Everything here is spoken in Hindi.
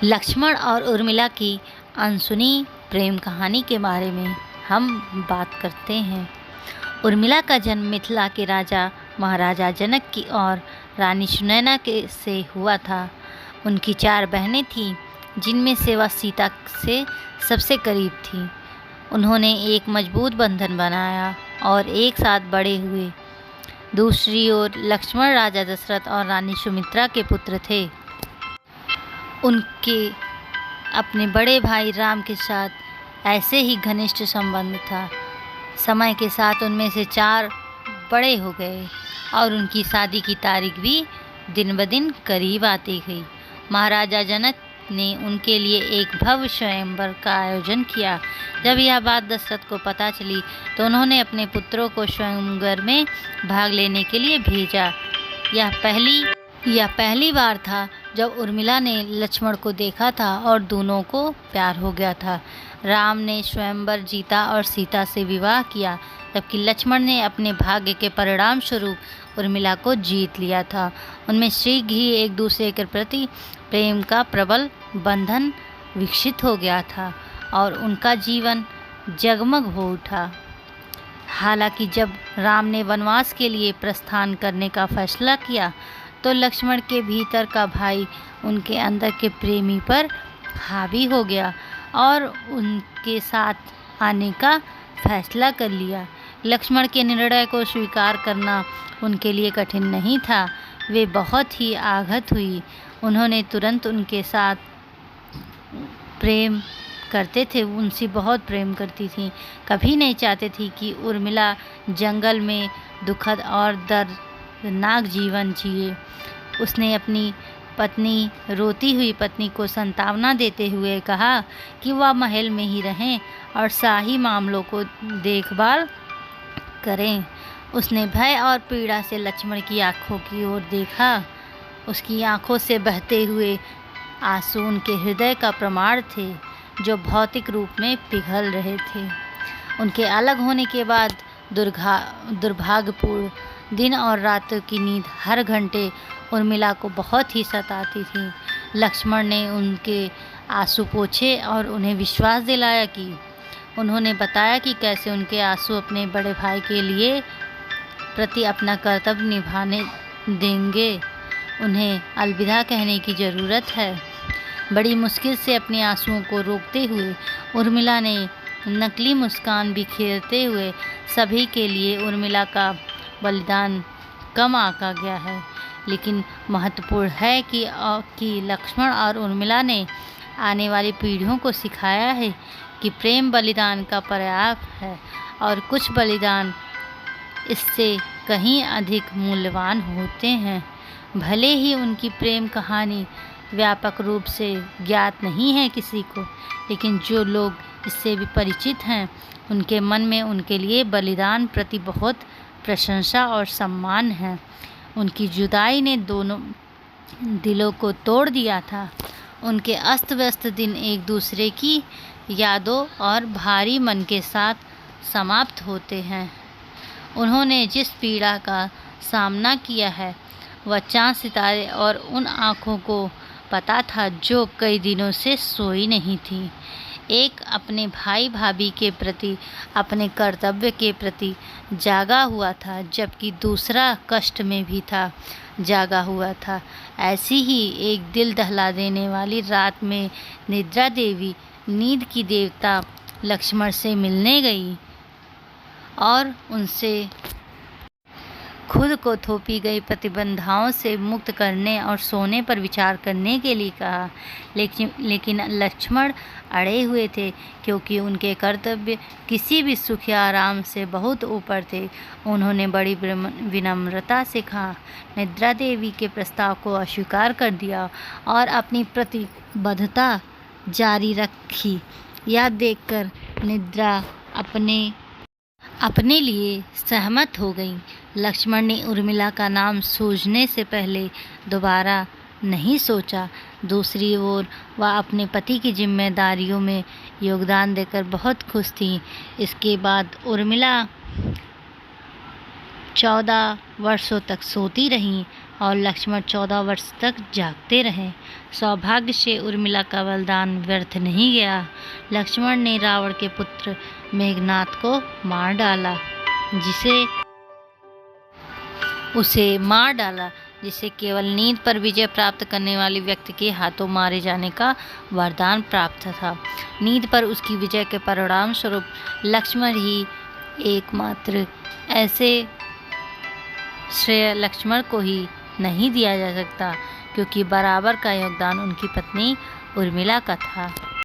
लक्ष्मण और उर्मिला की अनसुनी प्रेम कहानी के बारे में हम बात करते हैं। उर्मिला का जन्म मिथिला के राजा महाराजा जनक की और रानी सुनैना के से हुआ था। उनकी 4 बहनें थीं, जिनमें से वह सीता से सबसे करीब थी। उन्होंने एक मजबूत बंधन बनाया और एक साथ बड़े हुए। दूसरी ओर लक्ष्मण राजा दशरथ और रानी सुमित्रा के पुत्र थे। उनके अपने बड़े भाई राम के साथ ऐसे ही घनिष्ठ संबंध था। समय के साथ उनमें से 4 बड़े हो गए और उनकी शादी की तारीख भी दिन ब दिन करीब आती गई। महाराजा जनक ने उनके लिए एक भव्य स्वयंवर का आयोजन किया। जब यह बात दशरथ को पता चली तो उन्होंने अपने पुत्रों को स्वयंवर में भाग लेने के लिए भेजा। यह पहली बार था जब उर्मिला ने लक्ष्मण को देखा था और दोनों को प्यार हो गया था। राम ने स्वयंवर जीता और सीता से विवाह किया, जबकि लक्ष्मण ने अपने भाग्य के परिणाम स्वरूप उर्मिला को जीत लिया था। उनमें शीघ्र ही एक दूसरे के प्रति प्रेम का प्रबल बंधन विकसित हो गया था और उनका जीवन जगमग हो उठा। हालांकि जब राम ने वनवास के लिए प्रस्थान करने का फैसला किया तो लक्ष्मण के भीतर का भाई उनके अंदर के प्रेमी पर हावी हो गया और उनके साथ आने का फैसला कर लिया। लक्ष्मण के निर्णय को स्वीकार करना उनके लिए कठिन नहीं था। वे बहुत ही आहत हुई। उन्होंने तुरंत उनके साथ प्रेम करते थे, उनसे बहुत प्रेम करती थी। कभी नहीं चाहते थी कि उर्मिला जंगल में दुखद और दर्दनाक जीवन जिए। उसने अपनी रोती हुई पत्नी को सांत्वना देते हुए कहा कि वह महल में ही रहें और शाही मामलों को देखभाल करें। उसने भय और पीड़ा से लक्ष्मण की आंखों की ओर देखा। उसकी आंखों से बहते हुए आंसू उनके हृदय का प्रमाण थे, जो भौतिक रूप में पिघल रहे थे। उनके अलग होने के बाद दुर्भाग्यपूर्ण दिन और रातों की नींद हर घंटे उर्मिला को बहुत ही सताती थी। लक्ष्मण ने उनके आंसू पोंछे और उन्हें विश्वास दिलाया कि उन्होंने बताया कि कैसे उनके आंसू अपने बड़े भाई के लिए प्रति अपना कर्तव्य निभाने देंगे। उन्हें अलविदा कहने की ज़रूरत है। बड़ी मुश्किल से अपने आंसुओं को रोकते हुए उर्मिला ने नकली मुस्कान बिखेरते हुए सभी के लिए उर्मिला का बलिदान कम आंका गया है, लेकिन महत्वपूर्ण है कि लक्ष्मण और उर्मिला ने आने वाली पीढ़ियों को सिखाया है कि प्रेम बलिदान का पर्याप्त है और कुछ बलिदान इससे कहीं अधिक मूल्यवान होते हैं। भले ही उनकी प्रेम कहानी व्यापक रूप से ज्ञात नहीं है किसी को, लेकिन जो लोग इससे भी परिचित हैं उनके मन में उनके लिए बलिदान प्रति बहुत प्रशंसा और सम्मान है। उनकी जुदाई ने दोनों दिलों को तोड़ दिया था। उनके अस्त व्यस्त दिन एक दूसरे की यादों और भारी मन के साथ समाप्त होते हैं। उन्होंने जिस पीड़ा का सामना किया है वह चाँद सितारे और उन आँखों को पता था जो कई दिनों से सोई नहीं थी। एक अपने भाई भाभी के प्रति अपने कर्तव्य के प्रति जागा हुआ था, जबकि दूसरा कष्ट में भी था जागा हुआ था। ऐसी ही एक दिल दहला देने वाली रात में निद्रा देवी नींद की देवता लक्ष्मण से मिलने गई और उनसे खुद को थोपी गई प्रतिबंधाओं से मुक्त करने और सोने पर विचार करने के लिए कहा, लेकिन लक्ष्मण अड़े हुए थे, क्योंकि उनके कर्तव्य किसी भी सुख या आराम से बहुत ऊपर थे। उन्होंने बड़ी विनम्रता से कहा, निद्रा देवी के प्रस्ताव को अस्वीकार कर दिया और अपनी प्रतिबद्धता जारी रखी। यह देखकर निद्रा अपने लिए सहमत हो गई। लक्ष्मण ने उर्मिला का नाम सूझने से पहले दोबारा नहीं सोचा। दूसरी ओर वह अपने पति की जिम्मेदारियों में योगदान देकर बहुत खुश थी। इसके बाद उर्मिला 14 वर्षों तक सोती रहीं और लक्ष्मण 14 वर्ष तक जागते रहे। सौभाग्य से उर्मिला का बलिदान व्यर्थ नहीं गया। लक्ष्मण ने रावण के पुत्र मेघनाद को मार डाला, जिसे केवल नींद पर विजय प्राप्त करने वाले व्यक्ति के हाथों मारे जाने का वरदान प्राप्त था। नींद पर उसकी विजय के परिणाम स्वरूप लक्ष्मण ही एकमात्र, ऐसे श्रेय लक्ष्मण को ही नहीं दिया जा सकता, क्योंकि बराबर का योगदान उनकी पत्नी उर्मिला का था।